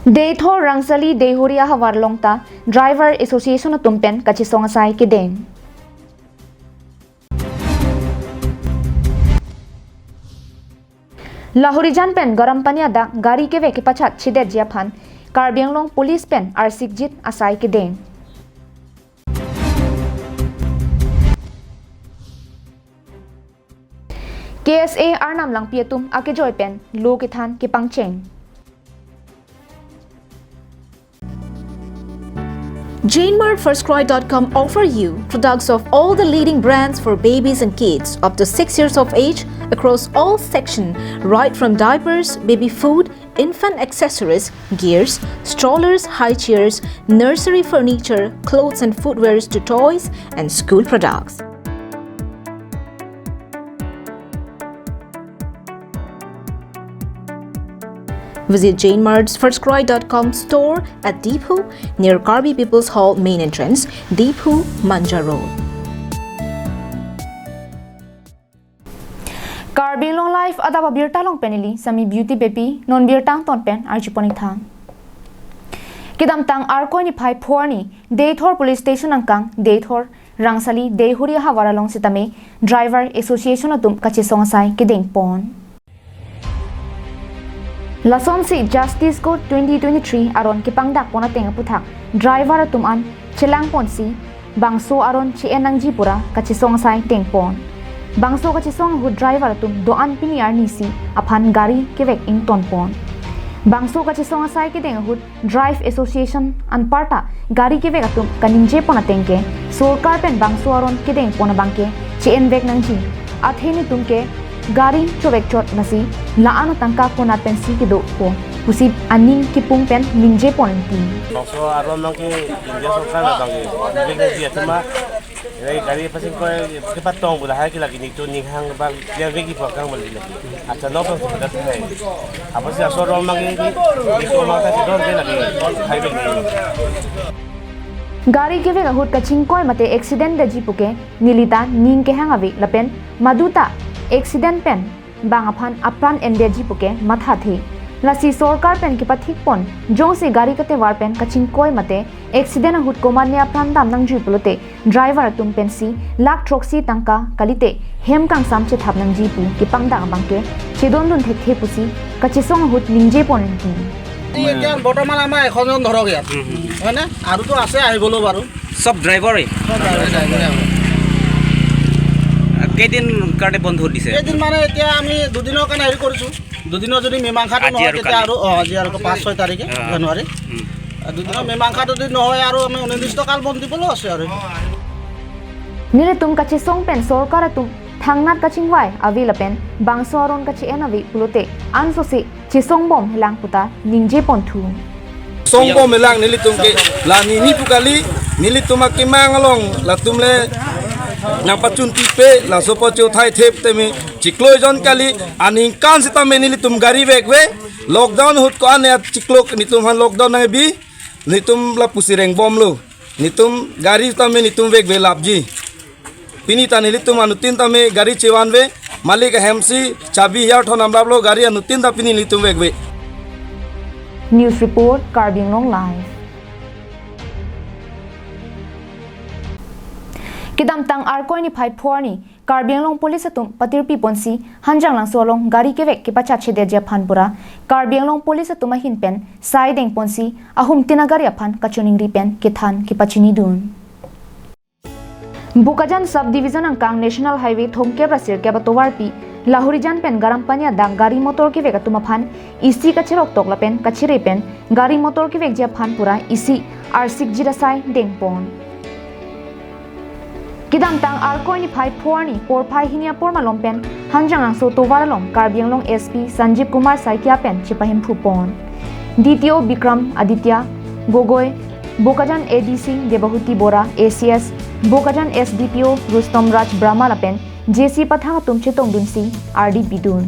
Deitho rangsali dehuria hawar longta driver association tumpen kachisong asai kideng. Lahorijan pen garam pani ada gari ke veki pachat chidet jiaphan Karbianglong police pen arsik jit asai kideng. KSA arnam lang piatum akejoy pen lo kithan kipangcheng. JaneMartFirstCry.com offer you products of all the leading brands for babies and kids up to 6 years of age across all sections, right from diapers, baby food, infant accessories, gears, strollers, high chairs, nursery furniture, clothes and footwear to toys and school products. Visit JaneMartFirstCry.com store at Deepu near Karbi People's Hall main entrance, Deepu, Manja Road. Karbianglong life Adap Abirta long penili sami beauty baby non birtang ton pen archiponi thang. Kidam tang arkoi ni phai phorni Deithor police station angkang Deithor rangsali dehuria hawara long sitame driver association atum kachisong sai kideng pon. Lason si Justice Code 2023 aron kipangdak pona tenga puthak driver atum an chelang pon si bangso aron chien nang jipura kachisong sai tengpon bangso kachisong hu driver atum doan piniar nisi aphan gari kevek ing tonpon bangso kachisong sai ke tenga hu drive association an parta gari kevek atum kaninje pona tengke sorkar pen bangso aron kideng pona bangke chien vek nang ji atheni tumke Gari cobek cot nasi laano tangka pon atensi ke do po pusip aning kipung pen ninje pon ti. Bangso aron nang ke India sorkar na bangi. Bigla dia cuma gari pasing ko kepatong bula hai ke lagi ni tu ning hang bang dia vegi po kang bali lagi. Acha no pa sudah hai. Apa sih asoro mangi ni ko mata se don de lagi hai begi. Gari ke vega hut kaching koi mate accident de jipuke nilita ning ke hang avi lapen maduta accident pen bang aphan apran endeji puke matha thi lasi sorkar pen ki pathik pon jong se gari kate war pen kaching koi mate accident hut komane apran dam nang ju pulote driver tum pen si lak troxi tangka kalite hem kang samche thap nang ji pu ki pangda bangke chedon dun the the pusi kachisong hut ninje pon ti এতিয়া বৰ্তমান আমাৰ এখনজন ধৰক ইয়াত হয়নে আৰু তো আছে আহিবলো বাৰু সব ড্ৰাইভাৰে কেদিন কাৰ্ডে বন্ধ দিছে এদিন মানে এতিয়া আমি দুদিনৰ কাৰণে হেৰি কৰিছো দুদিনৰ যদি মীমাংসাটো নহয় তেতিয়া আৰু আজি আৰু 5-6 তাৰিখে জানুৱাৰী দুদিনৰ মীমাংসাটো যদি নহয় আৰু আমি অনিৰ্দিষ্টকাল বন্ধ দিবলৈ আছে আৰু nile tum kachisong pen sorkar tum thangnat kaching wai avi lapen bangso aron kachi en avi pulote anso se chisong bom helang puta ninje pon thu songbo melang nilitum ke la ni pukali nilitum ke mangalong la tumle na pachun tipe la sopo cheu thai thep teme chikloi jon kali aning kan sita me nilitum gari vekwe lockdown hut ko ane chiklok nitum han lockdown na bi nitum la pusireng bom lo nitum gari tame nitum vekwe lapji pini ta nilitum anutin tame gari chewanwe malik hemsi chabi ya thon amlablo gari anutin ta pini nilitum vekwe. News report Karbianglong live. Kidam tang arkoi ni phai phorni Karbianglong police atum patirpi ponsi hanjang lang solong gari kevek ki pacha chede ja phanpura Karbianglong police atum hin pen sai deng ponsi ahum tinagari aphan kachuning ri pen kithan ki pachini dun Bukajan subdivision angkang national highway thomke brasir ke batowar pi Lahorijan pen garam panya dang gari motor ki vek atum aphan isi kachirok tokla pen kachire pen gari motor ki vek ja phanpura isi arsik jirasai deng pon Kidam tang arkoi ni phai phorni por phai hinia por malom pen hanjang ang so towaralom Karbianglong SP Sanjeev Kumar Saikia pen chipahim phupon DTO Bikram Aditya Gogoi Bokajan ADC Debahuti Bora ACS Bokajan SDPO Rustom Raj Brahma lapen JC pathang tumche tongdunsi RD bidun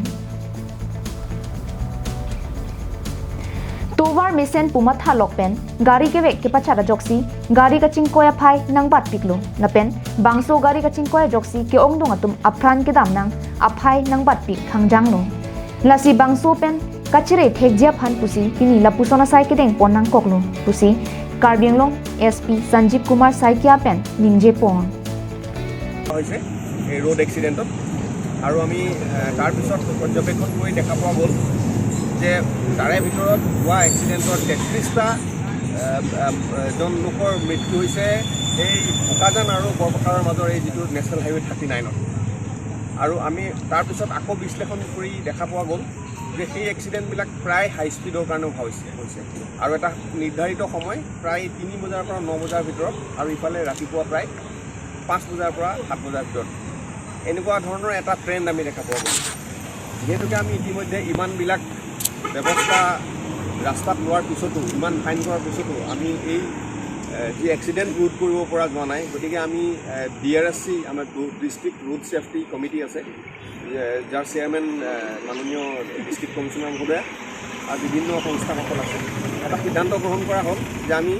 Tovar mesen pumatha lokpen gari ke vek ke pachara joksi gari ka chingkoya phai nang bat piklo lapen bangso gari ka chingkoya joksi ke ongdong atum apran ke dam nang aphai nang bat pik khangjang no lasi bangso pen kachire thekjia phan pusi tini lapusona sai kedeng pon nang koklu pusi Karbi Anglong SP Sanjeev Kumar Saikia pen ningje pon হৈছে এই road এক্সিডেণ্টত আৰু আমি তাৰপিছত পৰ্যবেক্ষণ কৰি দেখা পোৱা গ'ল যে তাৰে ভিতৰত হোৱা এক্সিডেণ্টত 33টা জন লোকৰ মৃত্যু হৈছে এই বোকাজান আৰু বৰপথাৰৰ মাজৰ এই যিটো নেশ্যনেল হাইৱে 39ত আৰু আমি তাৰপিছত আকৌ বিশ্লেষণ কৰি দেখা পোৱা গ'ল যে সেই এক্সিডেণ্টবিলাক প্ৰায় হাই স্পীডৰ কাৰণে হৈছে আৰু এটা নিৰ্ধাৰিত সময় প্ৰায় 3 বজাৰ পৰা 9 বজাৰ ভিতৰত আৰু ইফালে ৰাতিপুৱা প্ৰায় 5 বজাৰ পৰা 7 বজাৰ ভিতৰত এনেকুৱা ধৰণৰ এটা ট্ৰেণ্ড আমি দেখা পোৱা গ'ল যিহেতুকে আমি ইতিমধ্যে ইমানবিলাক ব্যৱস্থা ৰাস্তাত লোৱাৰ পিছতো ইমান ফাইন কৰাৰ পিছতো আমি এই যি এক্সিডেণ্ট ৰোধ কৰিব পৰা যোৱা নাই গতিকে আমি DRSC আমাৰ ডিষ্ট্ৰিক্ট ৰোড ছেফটি কমিটি আছে যাৰ চেয়াৰমেন মাননীয় ডিষ্ট্ৰিক্ট কমিশ্যনাৰ মহোদয় আৰু বিভিন্ন সংস্থাসকল আছে এটা সিদ্ধান্ত গ্ৰহণ কৰা হ'ল যে আমি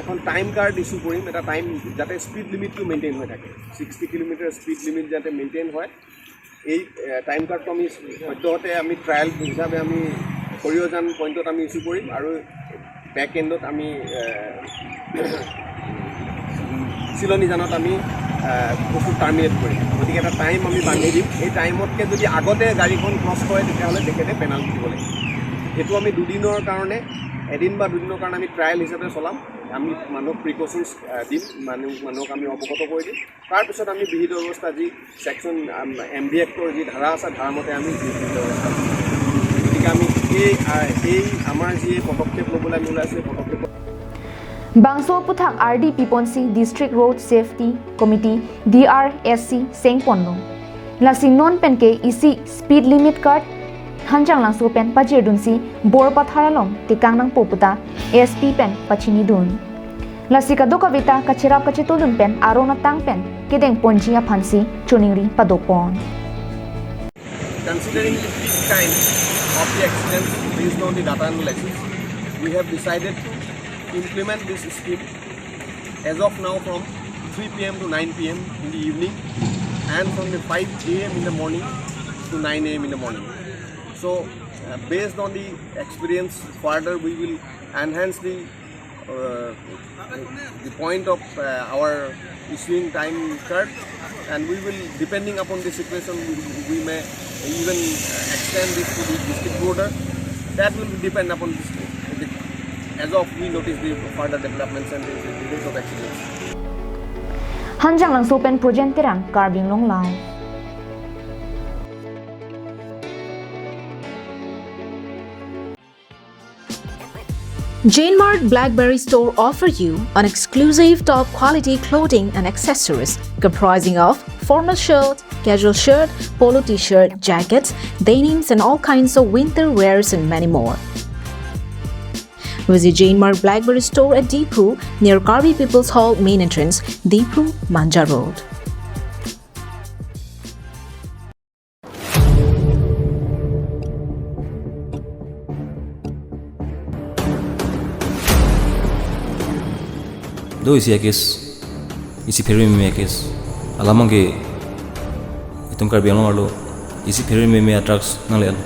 এখন টাইম কাৰ্ড ইছ্যু কৰিম এটা টাইম যাতে স্পীড লিমিটটো মেইনটেইন হৈ থাকে 60 কিলোমিটাৰ স্পীড লিমিট যাতে মেইনটেইন হয় এই টাইম কাৰ্ডটো আমি সদ্যহতে আমি ট্ৰায়েল হিচাপে আমি সৰিয়জান পইণ্টত আমি ইছ্যু কৰিম আৰু বেক এণ্ডত আমি চিলনীজানত আমি বস্তু টাৰ্মিনেট কৰিম গতিকে এটা টাইম আমি বান্ধি দিম এই টাইমতকৈ যদি আগতে গাড়ীখন ক্ৰছ কৰে তেতিয়াহ'লে তেখেতে পেনাল্টি দিব লাগিব এইটো আমি দুদিনৰ কাৰণে এদিন বা দুদিনৰ কাৰণে আমি ট্ৰায়েল হিচাপে চলাম আমি মানুহক প্ৰিকশ্যনছ দিম মানুহক আমি অৱগত কৰি দিম তাৰপিছত আমি বিহিত ব্যৱস্থা যি ছেকশ্যন MV এক্টৰ যি ধাৰা আছে ধাৰামতে আমি বিহিত ব্যৱস্থা গতিকে আমি এই আমাৰ যি পদক্ষেপ ল'বলৈ আমি ওলাইছোঁ এই পদক্ষেপ Bangso Puthak RDP Ponsi District Road Safety Committee DRSC Sengponno Lasi non penke isi speed limit card hanjang langso pen pajir dunsi bor patharalom tikang nang poputa SP pen pachini dun Lasi kadoka vita kachirap kachitulun pen arona tang pen kedeng ponjia phansi chuningri padopon Considering the peak time of the accidents based on the data analysis, we have decided to implement this scheme as of now from 3 p.m. to 9 p.m. in the evening and from the 5 a.m. in the morning to 9 a.m. in the morning. So based on the experience further we will enhance the point of our issuing time card and we will depending upon the situation we may even extend this to the district border that will depend upon this as of we notice the further developments and the details of accidents. hanjang langso pen projen terang Karbi Anglong live Jane Mart Blackberry Store offer you an exclusive top quality clothing and accessories comprising of formal shirt, casual shirt, polo t-shirt, jackets, denim's and all kinds of winter wears and many more. Visit Jane Mart Blackberry Store at Deepu near Karbi People's Hall main entrance, Deepu, Manja Road. Do isi akis isi peri me akis alamang ke itum Karbi Anglong arlo isi peri me attracts nalian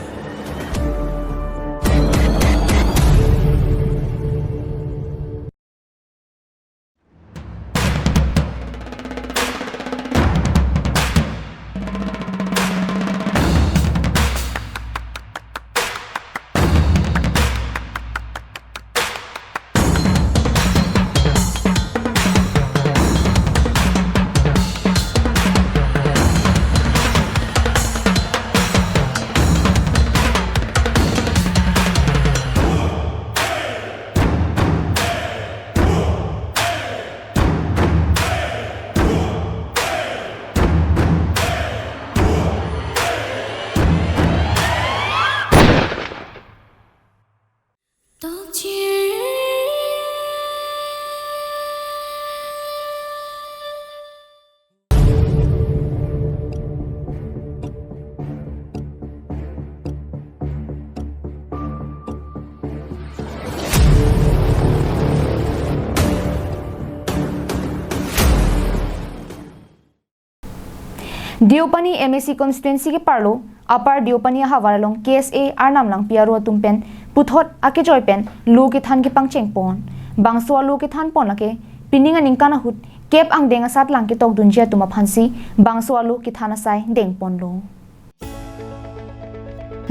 Diopani MSC constituency K पार्लो Upper Diopani Havaralong KSA Arnam lang piaro tumpen puthot ake joy pen lu ki than ki pangcheng pon bangso lu ki than pon lake pininga ningkana hut kep ang denga sat lang ki tok dunjia tuma phansi bangso lu ki thana sai deng pon lo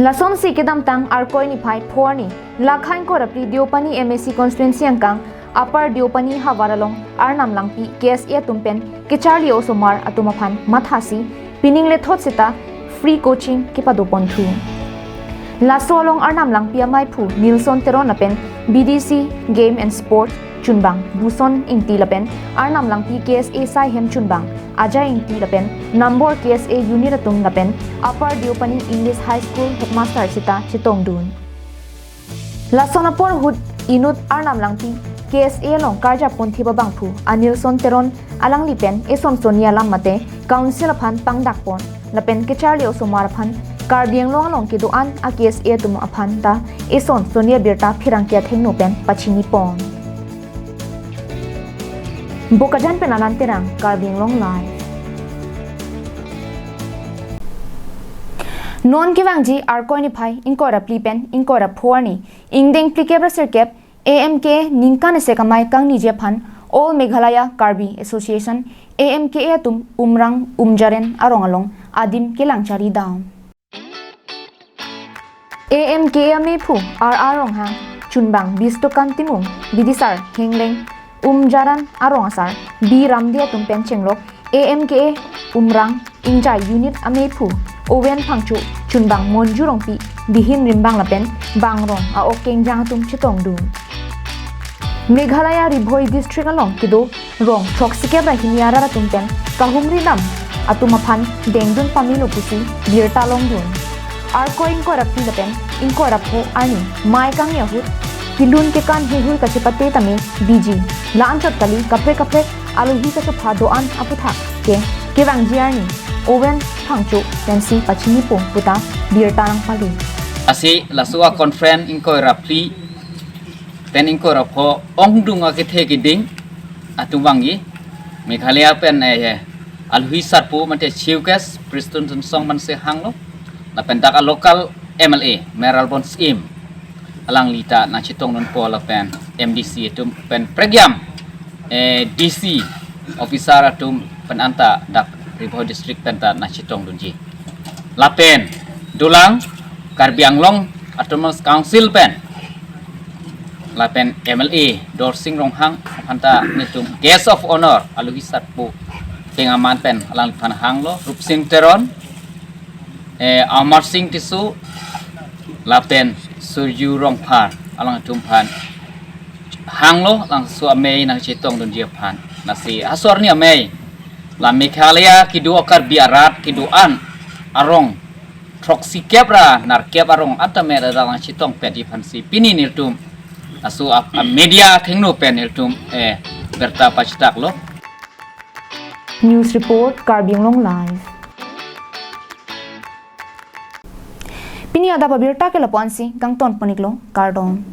Lason si kedam tang arkoi ni phai phorni lakhain ko rapli Diopani MSC constituency angkang Upper Diopani Havaralong Arnam lang pi KSA tumpen ki Charlie Osomar atuma phan mathasi pining le thot sita free coaching ki padopon thu Lasolong Arnam lang pia mai phu Nilson Teron lapen BDC Game and Sport chunbang Buson ingti lapen Arnam lang pi KSA sai hem chunbang Ajay ingti lapen number KSA unit atum lapen Upper Diopani English High School headmaster sita chitong dun Lasonapor hud inut Arnam lang pi KSA long karja ponthi babang phu Anilson Teron alang lipen eson sonia lam mate council phan pangdak pon lapen ke Charlie Osomar phan karbiang long ki doan a KSA tum aphan ta eson sonia Abirta phirang kya thengno pen pachini pon bokajan penanan terang karbiang long live non ki wangji arkoi ni phai inkora plipen inkora phorni ingdeng plikebra serkep AMK ningkan sekamai kang nije phan All Meghalaya Karbi Association AMKA tum umrang umjaren arong adim kelangchari down AMKA me phu arong hang chunbang bistokan timung bidisar hengleng umjaran arong asar bi ramdia tum penchenglok AMKA umrang ingjai unit ame phu owen phangchu chunbang monjurong pi bihin rimbang lapen bangrong a okeng jang tum chitong du Meghalaya Ribhoi district along kido rong troksike bra hiniara ra tumpen kahumri nam atumaphan dengdun pamilo pusi birta long dun arko inko rapi lapen inko rapho ani mai kang yahut kilun ke kan hehui ka chipate tame biji lan chot kali kapre aluhi ka phado an aputha ke wangjiani oven phangchu pensi pachini pong puta birta nang pali Asi lasua conference inko rapli pen inko rapho ongdunga ke the giding atuwangi Meghalaya pen alhui sarpu mate chiukas Preston song man se hanglo la pen dak local MLA Meral Bon Scheme alang lita na chitong non po la pen MDC tum pen pregiam DC officer atum pen anta dak Ribhoi district pen ta na chitong dunji la pen dulang Karbi Anglong Autonomous Council pen lapen MLA Dorsing Ronghang hanta nitum guest of honor aluhi satpu pengaman pen alang phan hanglo Rupsing Teron Amar Singh Tisu lapen Surju Rongphar alang tum phan hanglo lang su amei nang chitong dun dia phan nasi asor ni amei la Meghalaya kidu akar biarat kidu an arong troksi kebra nar keb arong atame dalang chitong pen di phan si pini niltum asu media thengno panel tum berta pachtak lo News report Karbiang long live Pini Adap Abirta ke lapansi kang ton paniklo kardon